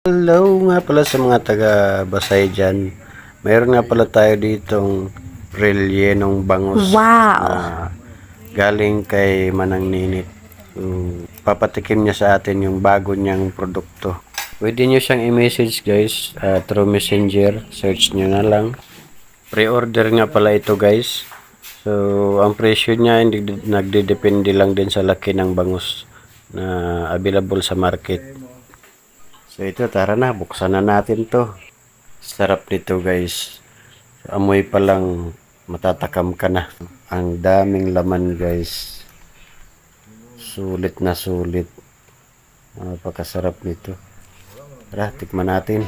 Hello nga pala sa mga taga-Basay dyan. Mayroon nga pala tayo ditong rellenong bangus na galing kay Manang Ninit. Papatikim niya sa atin yung bago niyang produkto. Pwede niyo siyang i-message guys through messenger. Search niyo na lang. Pre-order nga pala ito guys. So, ang presyo niya hindi nagdedepende lang din sa laki ng bangus na available sa market. So ito, tara na, buksan na natin to. Sarap nito guys. Amoy pa lang matatakam ka na. Ang daming laman guys. Sulit na sulit. Napakasarap nito. Tara, tikman natin.